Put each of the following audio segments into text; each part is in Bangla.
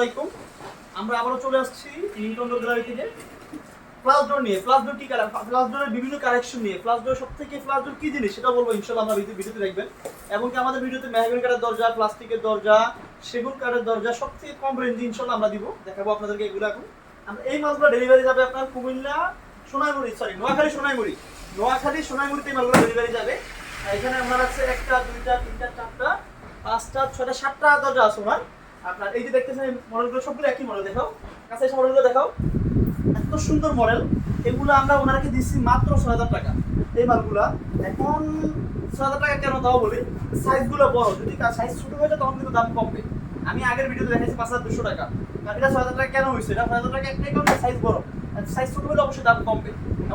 আলাইকুম। আমরা আবারও চলে আসছি নিউটন গ্যালারি থেকে ফ্লাশ ডোর নিয়ে। ফ্লাশ ডোর কি কালার, ফ্লাশ ডোরের বিভিন্ন কালেকশন নিয়ে। ফ্লাশ ডোর সবথেকে ফ্লাশ ডোর কি জিনিস সেটা বলবো ইনশাআল্লাহ, আমরা ভিডিওতে দেখবেন। এবং কি আমাদের ভিডিওতে মেহগনি কাঠের দরজা, প্লাস্টিকের দরজা, সেগুন কাঠের দরজা সবথেকে কম রেঞ্জে ইনশাআল্লাহ আমরা দিব, দেখাবো আপনাদেরকে এগুলো। এখন আমরা এই মালগুলো ডেলিভারি যাবে আপনার কুমিল্লা সোনাইমুড়ি, নোয়াখালী সোনাইমুড়ি, নোয়াখালী সোনাইমুড়িতে এই মালগুলো ডেলিভারি যাবে। এখানে আমার আছে একটা, দুইটা, তিনটা, চারটা, পাঁচটা, ছয়টা, সাতটা দরজা আছে ওনার। আপনার এই যে দেখতেছেন মডেলগুলো সবগুলো একই মডেল, দেখাও কাছে এসে মডেলগুলো দেখাও, এত সুন্দর মডেল। এগুলো আমরা ওনাকে দিচ্ছি মাত্র ৬০০০ টাকা এই মালগুলা। এখন ৬০০০ টাকা কেন তাও বলি, সাইজগুলো বড়, যদি সাইজ ছোট হয়ে যায় তখন কিন্তু দাম কমবে। আমি আগের ভিডিওতে দেখাইছি ৫২০০ টাকা, আর এটা ৬০০০ টাকা কেন হয়েছে, এটা ৬০০০ টাকা একটাই কারণ সাইজ বড়, সাইজ ছোট হলে অবশ্যই দাম কমবে।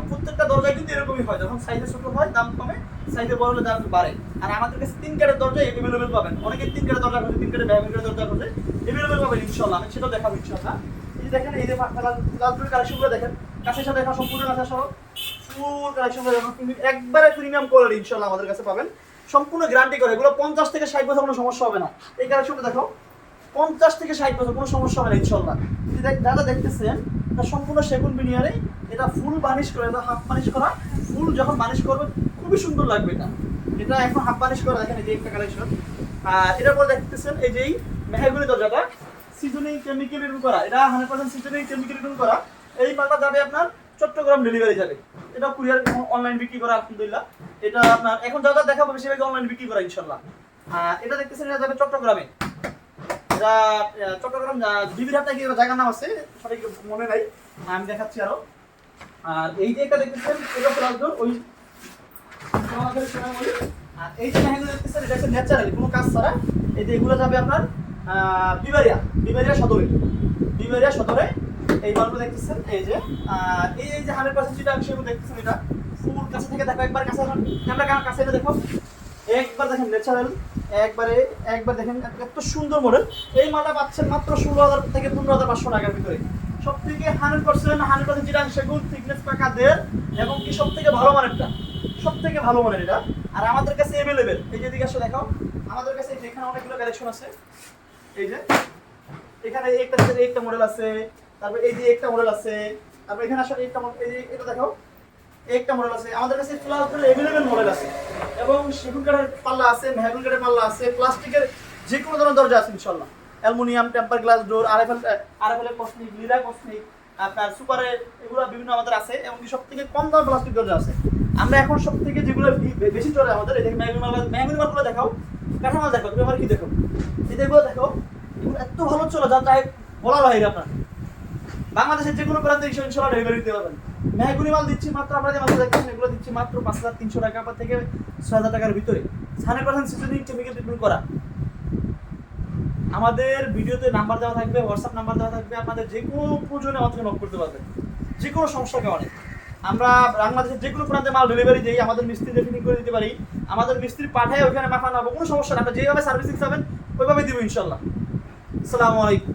প্রত্যেকটা দরজায় কিন্তু এরকমই হয়, যখন সাইজে ছোট হয় দাম কমে, সাইজে বড় হলে দাম বাড়ে। আর আমাদের কাছে ৩ কাঠের দরজা এভেলেবেল পাবেন, অনেকে ৩ কাঠের দরজা খোঁজে, ৩ কাঠের মেহগনি কাঠের দরজা খোঁজে, এভেলেবেল পাবেন ইনশাআল্লাহ। আমি সেটাও দেখাবো ইনশাআল্লাহ। এই যে দেখেন, এই যে লালপুরের কালেকশনগুলো দেখেন, কাছে সাথে দেখা সম্পূর্ণ কাছে সহ ফুল কালেকশনগুলো দেখুন, একবারে প্রিমিয়াম কোয়ালিটি ইনশাআল্লাহ আমাদের কাছে পাবেন, সম্পূর্ণ গ্যারান্টি করে। এগুলো ৫০ থেকে ৬০ বছর কোনো সমস্যা হবে না। এই কালেকশনটা দেখো, ৫০ থেকে ৬০ বছর কোনো সমস্যা হবে না ইনশাআল্লাহ। যারা দেখতেছেন এটা সম্পূর্ণ সেগুন বিনিয়ারে, এটা ফুল বানিশ করে, এটা হাফ বানিশ করা, ফুল যখন বানিশ করবে খুবই সুন্দর লাগবে। এটা এটা এখন হাফ বানিশ করা, দেখেন এই যে একটা কালেকশন। আর এটার পর দেখতেছেন এই যে মেহগনি দরজাটা সিজনিং কেমিক্যাল রিডুম করা, এটা 100% সিজনিং কেমিক্যাল রিডুম করা। এই মালটা যাবে আপনার চট্টগ্রাম ডেলিভারি যাবে, এটা কুরিয়ার অনলাইন বিক্রি করা আলহামদুলিল্লাহ। এটা আপনার এখন যা যা দেখাবো বেশিরভাগ অনলাইন বিক্রি করা ইনশাআল্লাহ। এটা দেখতেছেন, এটা যাবে চট্টগ্রামে, এটা চট্টগ্রাম বিবিরহাট নাকি জায়গার নাম আছে, সঠিক মনে নাই, আমি দেখাচ্ছি আরো। আর এই যে একটা দেখতেছেন, এটা প্লাস্টার ওই আমাদের সোনামণি। আর এই যে মেহগনি দেখতেছেন, এটা হচ্ছে ন্যাচারালি কোনো কাজ ছাড়া। এই যে এগুলো যাবে আপনার বিবারিয়া সদরে, বিবারিয়া সদরে এই মালগুলো দেখতেছেন। এই যে এই যে 100% চিটাং সেগুলো দেখতেছেন, এটা ফুল কাছে থেকে দেখো, একবার কাছে ক্যামেরা কাছে এনে দেখো, একবার দেখেন ন্যাচারাল, একবার দেখেন এত সুন্দর মডেল। এই মালটা পাচ্ছেন মাত্র ১৬০০০ থেকে ১৫৫০০ টাকার ভিতরে। সব থেকে 100% চিটাং সেগুন, থিকনেস পাকা দের, এবং কি সব থেকে ভালো মানেরটা, সব থেকে ভালো মানের এটা। আর আমাদের কাছে অ্যাভেলেবেল, এই যে দিকে আসলে দেখাও, আমাদের কাছে এখানে অনেকগুলো কালেকশন আছে। এই যে এখানে একটা মডেল আছে, তারপর এই যে একটা মডেল আছে, তারপর এখানে আসলে একটা মডেল, এই যে এটা দেখাও একটা মডেল আছে। আমাদের কাছে ফ্লাওয়ার অ্যাভেলেবেল মডেল আছে, এবং সেগুন কাঠের পাল্লা আছে, মেহগনি কাঠের পাল্লা আছে, প্লাস্টিকের যে কোনো ধরনের দরজা আছে ইনশাআল্লাহ। Aluminium, temper glass door, RFL Cosmic, Lira Cosmic, আপনার সুপারের, এগুলো বিভিন্ন আমাদের আছে। এবং সব থেকে কম দাম প্লাস্টিক দরজা আছে। আমরা এখন সব থেকে যেগুলো বেশি চলে আমাদের, এই মেহগনি মালগুলো দেখাও, কাঁচা মাল দেখো, তুমি আমার কি দেখো, এই যেগুলো দেখো, এগুলো এত ভালো চলে যা তাই বলার বাইরে। আপনার বাংলাদেশের যে কোনো প্রান্তে ইনশাআল্লাহ ডেলিভারি দিতে পারবেন। মেহগনি মাল দিচ্ছি মাত্র, আমরা যে মাল দেখছেন এগুলো দিচ্ছি মাত্র ৫৩০০ টাকা থেকে ৬০০০ টাকার ভিতরে, 100% সিজনিং কেমিক্যাল ট্রিটমেন্ট করা। আমাদের ভিডিওতে নাম্বার দেওয়া থাকবে, হোয়াটসঅ্যাপ নাম্বার দেওয়া থাকবে, আপনাদের যে কোনো প্রয়োজনে আমাদেরকে নক করতে পারবেন, যে কোনো সমস্যার কারণে। আমরা বাংলাদেশের যে কোনো প্রান্তে মাল ডেলিভারি দিই, আমাদের মিস্ত্রি ফিটিং করে দিতে পারি, আমাদের মিস্ত্রি পাঠায় ওইখানে পাঠানো হবে, কোনো সমস্যা না। আমরা যেভাবে সার্ভিসিং চাবেন ওইভাবে দিব ইনশাআল্লাহ। আসসালামু আলাইকুম।